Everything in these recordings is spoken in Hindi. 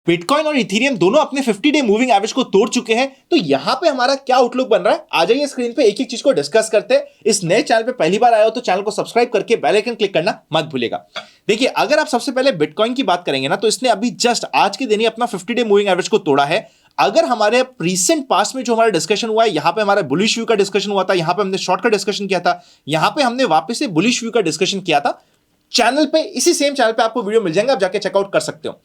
बिटकॉइन और इथेरियम दोनों अपने 50 डे मूविंग एवरेज को तोड़ चुके हैं। तो यहां पे हमारा क्या आउटलुक बन रहा है, आ जाइए स्क्रीन पे एक एक चीज को डिस्कस करते हैं। इस नए चैनल पे पहली बार आए हो तो चैनल को सब्सक्राइब करके बेल आइकन क्लिक करना मत भूलिएगा। देखिए, अगर आप सबसे पहले बिटकॉइन की बात करेंगे ना, तो इसने अभी जस्ट आज के दिन ही अपना 50 डे मूविंग एवरेज को तोड़ा है। अगर हमारे रिसेंट पास्ट में जो हमारा डिस्कशन हुआ है, यहां पे हमारा बुलिश व्यू का डिस्कशन हुआ था, यहां पे हमने शॉर्ट का डिस्कशन किया था, यहां पे हमने वापस से बुलिश व्यू का डिस्कशन किया था चैनल पे, इसी सेम चैनल पे आपको वीडियो मिल जाएंगे, आप जाके चेकआउट कर सकते हो।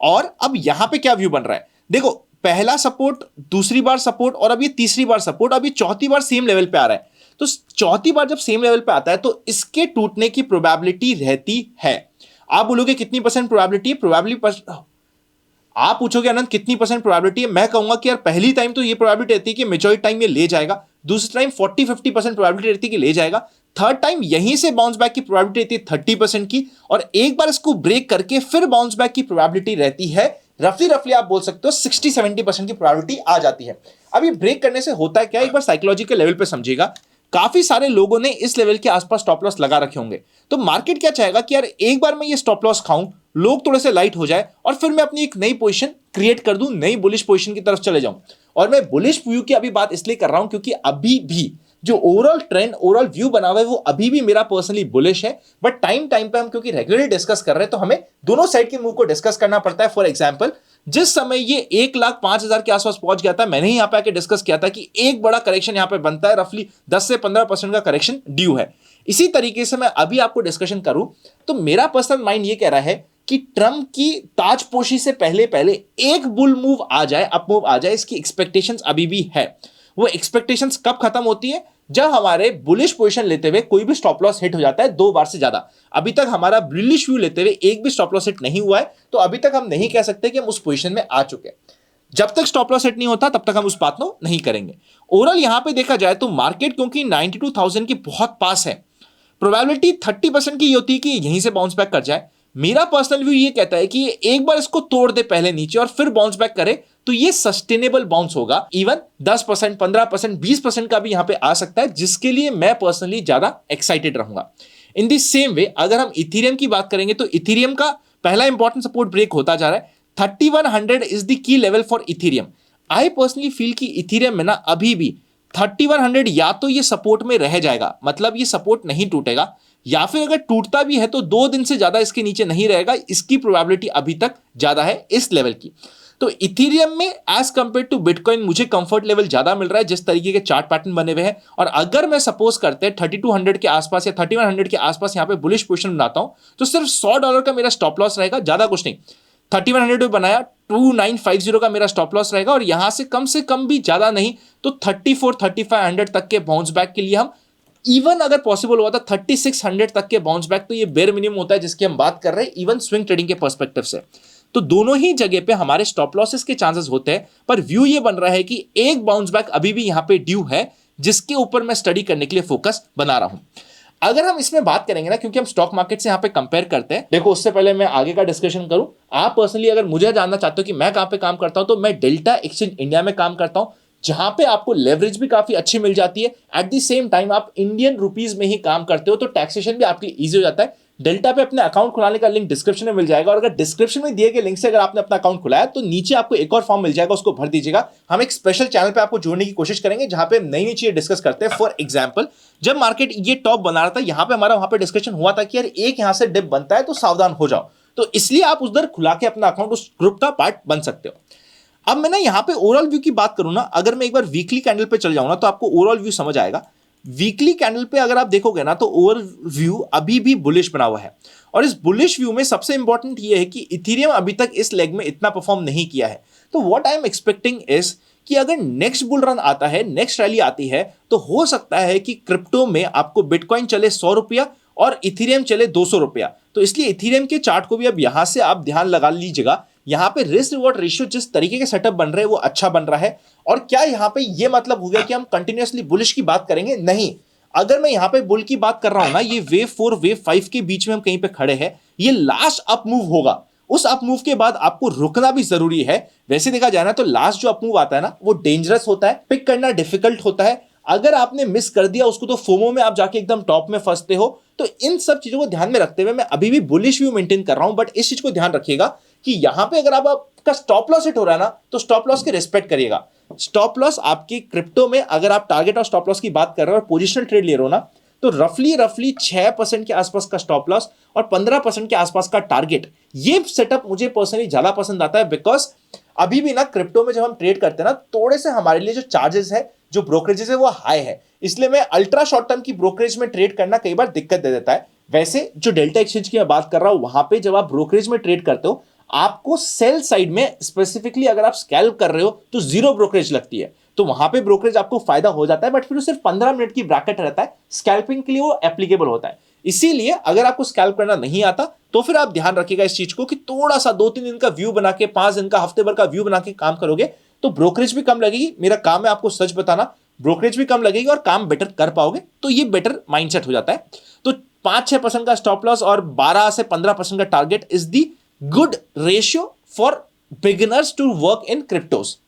और अब यहां पे क्या व्यू बन रहा है, देखो, पहला सपोर्ट, दूसरी बार सपोर्ट, और अब ये तीसरी बार सपोर्ट, अब ये चौथी बार सेम लेवल पे आ रहा है। तो चौथी बार जब सेम लेवल पे आता है तो इसके टूटने की प्रोबेबिलिटी रहती है। आप बोलोगे कितनी परसेंट प्रोबेबिलिटी है? आप पूछोगे अनंत कितनी परसेंट प्रोबेबिलिटी है, मैं कहूंगा कि यार पहली टाइम तो ये प्रोबेबिलिटी रहती है कि मेजॉरिटी टाइम ये ले जाएगा, दूसरी टाइम 40-50% प्रोबेबिलिटी रहती है कि ले जाएगा, थर्ड टाइम यहीं से बाउंस बैक की प्रोबेबिलिटी रहती है 30% की, और एक बार इसको ब्रेक करके फिर बाउंस बैक की प्रोबेबिलिटी रहती है रफली आप बोल सकते हो 60-70% की प्रोबेबिलिटी आ जाती है। अब ये ब्रेक करने से होता है क्या, एक बार साइकोलॉजिकल लेवल पे समझिएगा। काफी सारे लोगों ने इस लेवल के आसपास स्टॉप लॉस लगा रखे होंगे, तो मार्केट क्या चाहेगा कि यार एक बार मैं ये स्टॉप लॉस खाऊं, लोग थोड़े से लाइट हो जाए, और फिर मैं अपनी एक नई पोजीशन क्रिएट कर दूं, नई बुलिश पोजीशन की तरफ चले जाऊं। और मैं बुलिश व्यू की अभी बात इसलिए कर रहा हूं क्योंकि अभी भी जो ओवरऑल ट्रेंड, ओवरऑल व्यू बना हुआ है, वो अभी भी मेरा पर्सनली बुलिश है। बट टाइम पे हम क्योंकि रेगुलरली डिस्कस कर रहे हैं, तो हमें दोनों साइड के मूव को डिस्कस करना पड़ता है। फॉर एग्जांपल, जिस समय ये 1,05,000 के आसपास पहुंच गया था, मैंने ही यहां पे आके डिस्कस किया था कि एक बड़ा करेक्शन यहां पे बनता है, रफली 10 से 15% का करेक्शन ड्यू है। इसी तरीके से मैं अभी आपको डिस्कशन करूं तो मेरा पर्सनल माइंड ये कह रहा है कि ट्रम्प की ताजपोशी से पहले पहले एक बुल मूव आ जाए, अप मूव आ जाए, इसकी एक्सपेक्टेशंस अभी भी है। वो एक्सपेक्टेशंस कब खत्म होती है? जब हमारे बुलिश पोजीशन लेते हुए कोई भी स्टॉप लॉस हिट हो जाता है 2 बार से ज्यादा। अभी तक हमारा बुलिश व्यू लेते हुए एक भी स्टॉप लॉस हिट नहीं हुआ है, तो अभी तक हम नहीं कह सकते कि हम उस पोजीशन में आ चुके हैं। जब तक स्टॉप लॉस हिट नहीं होता तब तक हम उस बात को नहीं करेंगे। ओवरऑल यहां पे देखा जाए तो मार्केट क्योंकि 92,000 के बहुत पास है, प्रोबेबिलिटी 30% की होती है कि यहीं से बाउंस बैक कर जाए। मेरा पर्सनल व्यू ये कहता है कि एक बार इसको तोड़ दे पहले नीचे और फिर बाउंस बैक करे, तो ये सस्टेनेबल बाउंस होगा। इवन 10%, 15%, 20% का भी यहां पे आ सकता है, जिसके लिए मैं पर्सनली ज्यादा एक्साइटेड रहूंगा। इन द सेम वे अगर हम इथेरियम की बात करेंगे तो इथेरियम का पहला इंपॉर्टेंट सपोर्ट ब्रेक होता जा रहा है। 3100 is the key level for Ethereum. I personally feel कि इथेरियम में ना अभी भी 3100 या तो ये सपोर्ट में रह जाएगा, मतलब ये सपोर्ट नहीं टूटेगा, या फिर अगर टूटता भी है तो 2 दिन से ज्यादा इसके नीचे नहीं रहेगा। इसकी प्रोबेबिलिटी अभी तक ज्यादा है इस लेवल की। तो इथेरियम में एज कंपेयर टू बिटकॉइन मुझे कंफर्ट लेवल ज्यादा मिल रहा है, जिस तरीके के चार्ट पैटर्न बने हुए हैं। और अगर मैं सपोज करते हैं 3200 के आसपास या 3100 के आसपास यहां पे बुलिश पोजीशन बनाता हूं, तो सिर्फ $100 का मेरा स्टॉप लॉस रहेगा, ज्यादा कुछ नहीं। 3100 बनाया, 2950 का मेरा स्टॉप लॉस रहेगा, और यहां से कम भी ज्यादा नहीं तो 34-3500 तक के बाउंस बैक के लिए हम, इवन अगर पॉसिबल हुआ था 3600 तक के बाउंस बैक, तो ये बेयर मिनिमम होता है जिसकी हम बात कर रहे हैं इवन स्विंग ट्रेडिंग के पर्सपेक्टिव से। तो दोनों ही जगह पे हमारे स्टॉप लॉसेस के चांसेस होते हैं, पर व्यू ये बन रहा है कि एक बाउंस बैक अभी भी यहां पे ड्यू है, जिसके ऊपर मैं स्टडी करने के लिए फोकस बना रहा हूं। अगर हम इसमें बात करेंगे ना, क्योंकि हम स्टॉक मार्केट से यहां पे कंपेयर करते हैं, देखो उससे पहले मैं आगे का डिस्कशन करूं, आप पर्सनली अगर मुझे जानना चाहते हो कि मैं कहां पे काम करता हूं, तो मैं डेल्टा एक्सचेंज इंडिया में काम करता हूं, जहां पे आपको लेवरेज भी काफी अच्छी मिल जाती है। एट द सेम टाइम आप इंडियन रुपीज में ही काम करते हो, तो टैक्सेशन भी आपके इजी हो जाता है। डेल्टा पे अपने अकाउंट खुलाने का लिंक डिस्क्रिप्शन में मिल जाएगा, और अगर डिस्क्रिप्शन में दिए गए लिंक से अगर आपने अपना अकाउंट खुलाया तो नीचे आपको एक और फॉर्म मिल जाएगा, उसको भर दीजिएगा। हम एक स्पेशल चैनल पे आपको जोड़ने की कोशिश करेंगे, जहां पे नई नई चीजें डिस्कस करते हैं। फॉर एग्जाम्पल, जब मार्केट ये टॉप बना रहा था, यहां पे हमारा वहां पे डिस्कशन हुआ था कि यार एक यहां से डिप बनता है तो सावधान हो जाओ, तो इसलिए आप उधर खुला के अपना अकाउंट उस ग्रुप का पार्ट बन सकते हो। अब मैं ना यहां पे ओवरऑल व्यू की बात करूं ना, अगर मैं एक बार वीकली कैंडल पे चल जाऊं ना, तो आपको ओवरऑल व्यू समझ आएगा। वीकली कैंडल पे अगर आप देखोगे ना, तो ओवर व्यू अभी भी बुलिश बना हुआ है, और इस बुलिश व्यू में सबसे इंपॉर्टेंट ये है कि इथेरियम अभी तक इस लेग में इतना परफॉर्म नहीं किया है। तो what I am expecting is कि अगर नेक्स्ट बुल रन आता है, नेक्स्ट रैली आती है, तो हो सकता है कि क्रिप्टो में आपको बिटकॉइन चले ₹100 और इथेरियम चले ₹200। तो इसलिए इथेरियम के चार्ट को भी अब यहां से आप ध्यान लगा लीजिएगा। यहां पे रिस्क रिवॉर्ड रेशियो जिस तरीके के सेटअप बन रहे हैं वो अच्छा बन रहा है। और क्या यहां पे ये मतलब हो गया कि हम कंटिन्यूअसली बुलिश की बात करेंगे? नहीं। अगर मैं यहां पे बुल की बात कर रहा हूं ना, ये वेव 4 वेव 5 के बीच में हम कहीं पे खड़े हैं, ये लास्ट अप मूव होगा। उस अप मूव के बाद आपको रुकना भी जरूरी है। वैसे देखा जाए ना, तो लास्ट जो अप मूव आता है ना, वो डेंजरस होता है, पिक करना डिफिकल्ट होता है। अगर आपने मिस कर दिया उसको, तो फोमो में आप जाके एकदम टॉप में फंसते हो। तो इन सब चीजों को ध्यान में रखते हुए मैं अभी भी बुलिश व्यू मेंटेन कर रहा हूं, बट इस चीज को ध्यान रखिएगा कि यहां पे अगर आप का स्टॉप लॉस हिट हो रहा है ना, तो स्टॉप लॉस की रिस्पेक्ट करिएगा। स्टॉप लॉस आपकी क्रिप्टो में अगर आप टारगेट और स्टॉप लॉस की बात कर रहे हो और पोजिशनल ट्रेड ले रहे हो ना, तो रफली 6% के आसपास का स्टॉप लॉस और 15% के आसपास का टारगेट, ये सेटअप मुझे पर्सनली ज्यादा पसंद आता है। बिकॉज अभी भी ना क्रिप्टो में जब हम ट्रेड करते हैं ना, थोड़े से हमारे लिए जो चार्जेस है, जो ब्रोकरेजेस है, वो हाई है। इसलिए मैं अल्ट्रा शॉर्ट टर्म की ब्रोकरेज में ट्रेड करना कई बार दिक्कत दे देता है। वैसे जो डेल्टा एक्सचेंज की मैं बात कर रहा हूं, वहां पे जब आप ब्रोकरेज में ट्रेड करते हो, आपको सेल साइड में स्पेसिफिकली अगर आप स्कैल्प कर रहे हो तो 0 ब्रोकरेज लगती है, तो वहां पे ब्रोकरेज आपको फायदा हो जाता है। बट फिर सिर्फ 15 मिनट की ब्रैकेट रहता है, स्कैल्पिंग के लिए वो एप्लीकेबल होता है। इसीलिए अगर आपको स्कैल्प करना नहीं आता तो फिर आप ध्यान रखिएगा इस चीज को कि थोड़ा सा 2-3 दिन का व्यू बना के, 5 दिन का, हफ्ते भर का व्यू बना के काम करोगे तो ब्रोकरेज भी कम लगेगी। मेरा काम है आपको सच बताना, ब्रोकरेज भी कम लगेगी और काम बेटर कर पाओगे, तो ये बेटर माइंडसेट हो जाता है। तो 5-6% का स्टॉप लॉस और 12 से 15% का target is the good ratio for beginners to work in cryptos.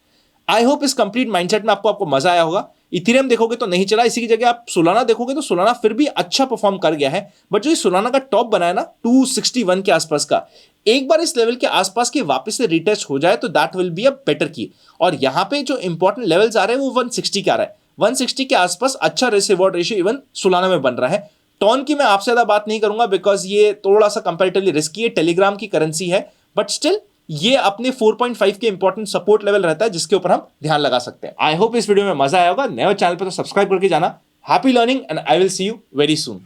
I hope इस कंप्लीट माइंडसेट में आपको मजा आया होगा। इथेरियम देखोगे तो नहीं चला, इसी की जगह आप सोलाना देखोगे तो सोलाना फिर भी अच्छा परफॉर्म कर गया है। बट जो ये सोलाना का टॉप बनाया ना 261 के आसपास का, एक बार इस लेवल के आसपास के वापस से रिटेस्ट हो जाए तो that will be a better की। और यहां पे जो इंपॉर्टेंट लेवल्स आ रहे हैं वो 160 के आ रहा है। 160 के आसपास अच्छा risk reward ratio even Solana में बन रहा है। टॉन की मैं आपसे ज्यादा बात नहीं करूंगा बिकॉज ये थोड़ा सा कंपैरेटिवली रिस्की है, टेलीग्राम की करेंसी है, बट स्टिल ये अपने 4.5 के इंपॉर्टेंट सपोर्ट लेवल रहता है जिसके ऊपर हम ध्यान लगा सकते हैं। आई होप इस वीडियो में मजा आया होगा। नए चैनल पर तो सब्सक्राइब करके जाना। Happy learning and I will see you very soon.